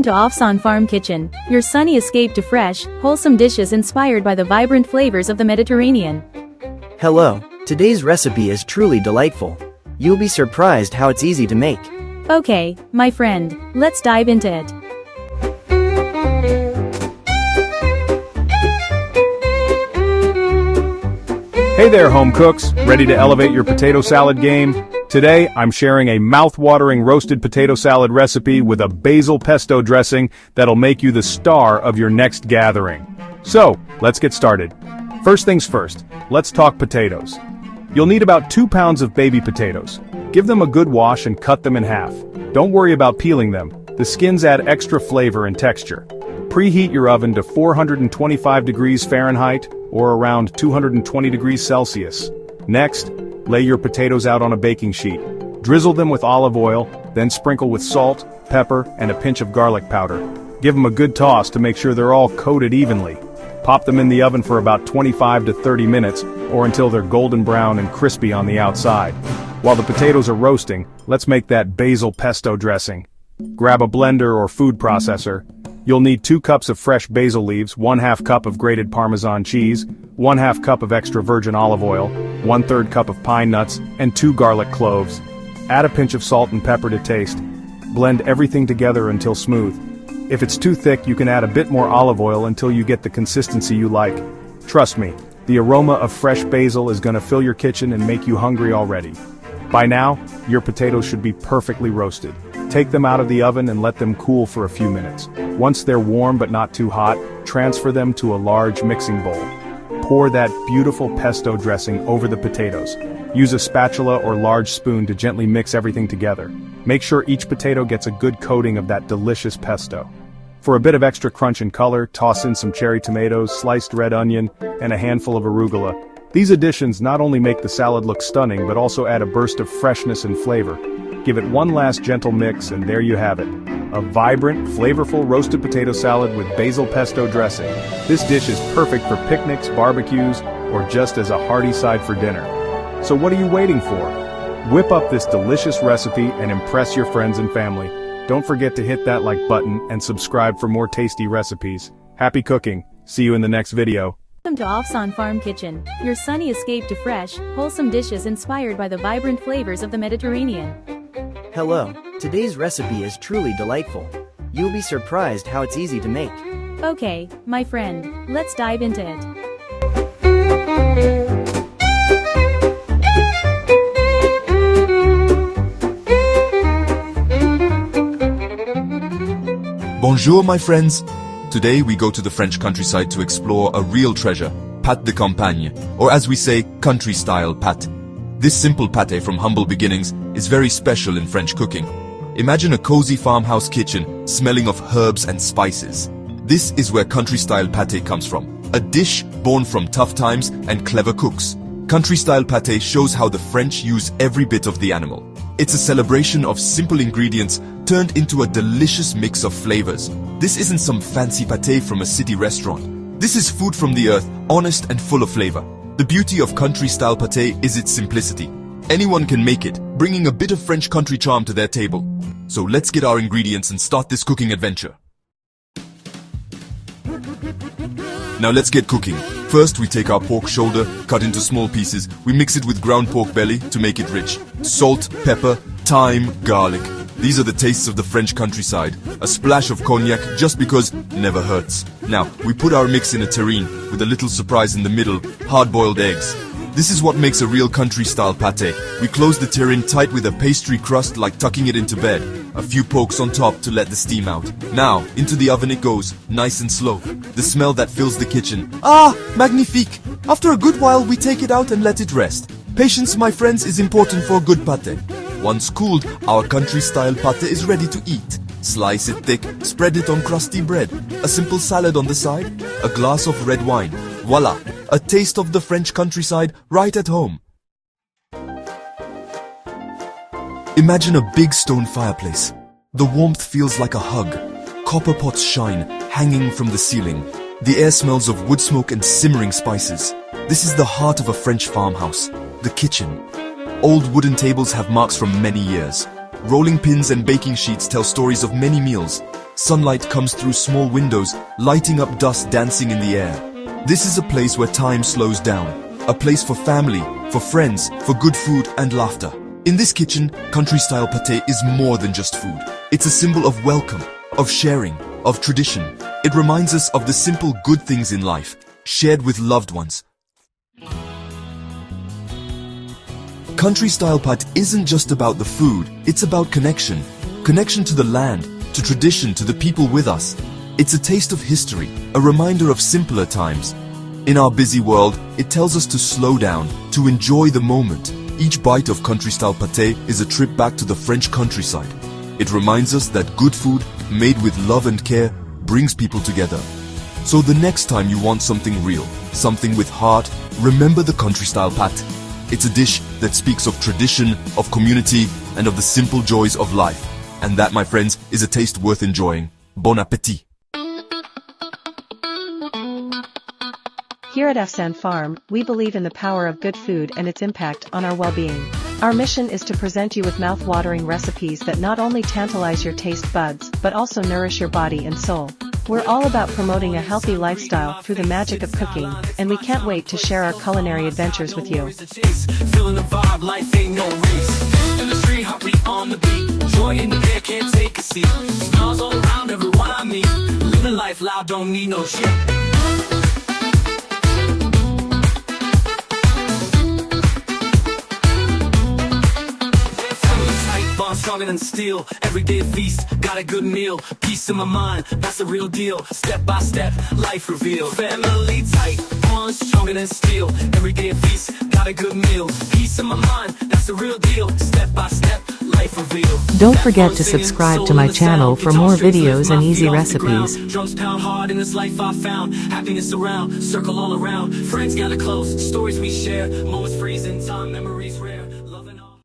Welcome to Afsan Farm Kitchen, your sunny escape to fresh, wholesome dishes inspired by the vibrant flavors of the Mediterranean. Hello, today's recipe is truly delightful. You'll be surprised how it's easy to make. Okay, my friend, let's dive into it. Hey there, home cooks, ready to elevate your potato salad game? Today, I'm sharing a mouth-watering roasted potato salad recipe with a basil pesto dressing that'll make you the star of your next gathering. So, let's get started. First things first, let's talk potatoes. You'll need about 2 pounds of baby potatoes. Give them a good wash and cut them in half. Don't worry about peeling them. The skins add extra flavor and texture. Preheat your oven to 425 degrees Fahrenheit or around 220 degrees Celsius. Next, lay your potatoes out on a baking sheet. Drizzle them with olive oil, then sprinkle with salt, pepper, and a pinch of garlic powder. Give them a good toss to make sure they're all coated evenly. Pop them in the oven for about 25 to 30 minutes, or until they're golden brown and crispy on the outside. While the potatoes are roasting, let's make that basil pesto dressing. Grab a blender or food processor. You'll need 2 cups of fresh basil leaves, 1/2 cup of grated Parmesan cheese, 1/2 cup of extra virgin olive oil, 1/3 cup of pine nuts, and 2 garlic cloves. Add a pinch of salt and pepper to taste. Blend everything together until smooth. If it's too thick, you can add a bit more olive oil until you get the consistency you like. Trust me, the aroma of fresh basil is gonna fill your kitchen and make you hungry already. By now, your potatoes should be perfectly roasted. Take them out of the oven and let them cool for a few minutes. Once they're warm but not too hot, transfer them to a large mixing bowl. Pour that beautiful pesto dressing over the potatoes. Use a spatula or large spoon to gently mix everything together. Make sure each potato gets a good coating of that delicious pesto. For a bit of extra crunch and color, toss in some cherry tomatoes, sliced red onion, and a handful of arugula. These additions not only make the salad look stunning but also add a burst of freshness and flavor. Give it one last gentle mix and there you have it. A vibrant, flavorful roasted potato salad with basil pesto dressing. This dish is perfect for picnics, barbecues, or just as a hearty side for dinner. So what are you waiting for? Whip up this delicious recipe and impress your friends and family. Don't forget to hit that like button and subscribe for more tasty recipes. Happy cooking. See you in the next video. Welcome to Afsan Farm Kitchen, your sunny escape to fresh, wholesome dishes inspired by the vibrant flavors of the Mediterranean. Hello, today's recipe is truly delightful. You'll be surprised how it's easy to make. Okay, my friend, let's dive into it. Bonjour, my friends. Today we go to the French countryside to explore a real treasure, pâte de campagne, or as we say, country-style pâte. This simple pâté from humble beginnings is very special in French cooking. Imagine a cozy farmhouse kitchen smelling of herbs and spices. This is where country-style pâté comes from, a dish born from tough times and clever cooks. Country-style pâté shows how the French use every bit of the animal. It's a celebration of simple ingredients turned into a delicious mix of flavors. This isn't some fancy pâté from a city restaurant. This is food from the earth, honest and full of flavor. The beauty of country-style pâté is its simplicity. Anyone can make it, bringing a bit of French country charm to their table. So let's get our ingredients and start this cooking adventure. Now let's get cooking. First we take our pork shoulder, cut into small pieces. We mix it with ground pork belly to make it rich. Salt, pepper, thyme, garlic. These are the tastes of the French countryside. A splash of cognac just because never hurts. Now, we put our mix in a terrine with a little surprise in the middle, hard-boiled eggs. This is what makes a real country-style pâté. We close the terrine tight with a pastry crust like tucking it into bed. A few pokes on top to let the steam out. Now, into the oven it goes, nice and slow. The smell that fills the kitchen. Ah, magnifique! After a good while we take it out and let it rest. Patience, my friends, is important for a good pâté. Once cooled, our country-style pâté is ready to eat. Slice it thick, spread it on crusty bread. A simple salad on the side, a glass of red wine. Voila! A taste of the French countryside right at home. Imagine a big stone fireplace. The warmth feels like a hug. Copper pots shine, hanging from the ceiling. The air smells of wood smoke and simmering spices. This is the heart of a French farmhouse, the kitchen. Old wooden tables have marks from many years. Rolling pins and baking sheets tell stories of many meals. Sunlight comes through small windows, lighting up dust dancing in the air. This is a place where time slows down. A place for family, for friends, for good food and laughter. In this kitchen, country-style pâté is more than just food. It's a symbol of welcome, of sharing, of tradition. It reminds us of the simple good things in life, shared with loved ones. Country-style pâté isn't just about the food, it's about connection. Connection to the land, to tradition, to the people with us. It's a taste of history, a reminder of simpler times. In our busy world, it tells us to slow down, to enjoy the moment. Each bite of country-style pâté is a trip back to the French countryside. It reminds us that good food, made with love and care, brings people together. So the next time you want something real, something with heart, remember the country-style pâté. It's a dish that speaks of tradition, of community, and of the simple joys of life. And that, my friends, is a taste worth enjoying. Bon appétit! Here at Afsan Farm, we believe in the power of good food and its impact on our well-being. Our mission is to present you with mouth-watering recipes that not only tantalize your taste buds, but also nourish your body and soul. We're all about promoting a healthy lifestyle through the magic of cooking, and we can't wait to share our culinary adventures with you. Feeling the vibe, life ain't no race. In the street, heartbeat on the beat. Joy in the air, can't take a seat. Smiles all around everyone I meet. Living life loud, don't need no shit. Stronger than steel, everyday feast, got a good meal, peace in my mind, that's the real deal, step by step, life revealed, family tight, bond stronger than steel, everyday feast, got a good meal, peace in my mind, that's the real deal, step by step, life revealed. Don't forget to subscribe to my channel for more videos and easy recipes. Drums pound hard in this life I found, happiness around, circle all around, friends gather close, stories we share, moments freeze in time, memories rare.